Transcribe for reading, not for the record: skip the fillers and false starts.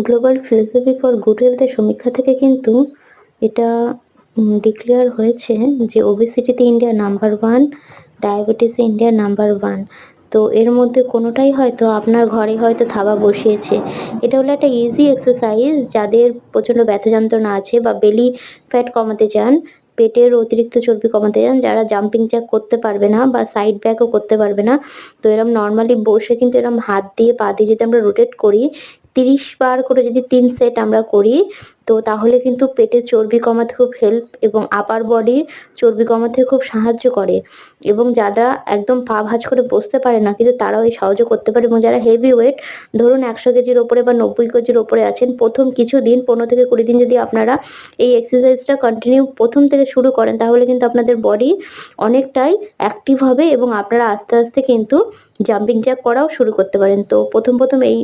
Global philosophy for good হেলথের সমীক্ষা থেকে কিন্তু এটা ডিক্লেয়ার হয়েছে যে ওবেসিটিতে ইন্ডিয়া নাম্বার 1, ডায়াবেটিসে ইন্ডিয়া নাম্বার 1। তো এর মধ্যে কোনোটাই হয়তো আপনার ঘরে হয়তো থাবা বসিয়েছে। এটা হলো একটা ইজি এক্সারসাইজ, যাদের প্রচন্ড ব্যথা যন্ত্রণা আছে বা বেলি ফ্যাট কমাতে চান, পেটের অতিরিক্ত চর্বি কমাতে চান, যারা জাম্পিং জ্যাক করতে পারবে না বা সাইড ব্যাকও করতে পারবে না, তো এরম নর্মালি বসে কিন্তু এরম হাত দিয়ে পা দিয়ে যদি আমরা রোটেট করি 30 বার করে, যদি 3 সেট আমরা করি, তো তাহলে কিন্তু পেটের চর্বি কমাতে খুব হেল্প এবং আপার বডির চর্বি কমাতে খুব সাহায্য করে। এবং যারা একদম পা ভাঁজ করে বসতে পারে না কিন্তু তারাও এই সহজে করতে পারে, এবং যারা হেভি ওয়েট ধরুন 100 কেজির ওপরে বা 90 কেজির ওপরে আছেন, প্রথম কিছুদিন 15 থেকে 20 দিন যদি আপনারা এই এক্সারসাইজটা কন্টিনিউ প্রথম থেকে শুরু করেন, তাহলে কিন্তু আপনাদের বডি অনেকটাই অ্যাক্টিভ হবে এবং আপনারা আস্তে আস্তে কিন্তু জাম্পিং জ্যাক করাও শুরু করতে পারেন। তো প্রথম এই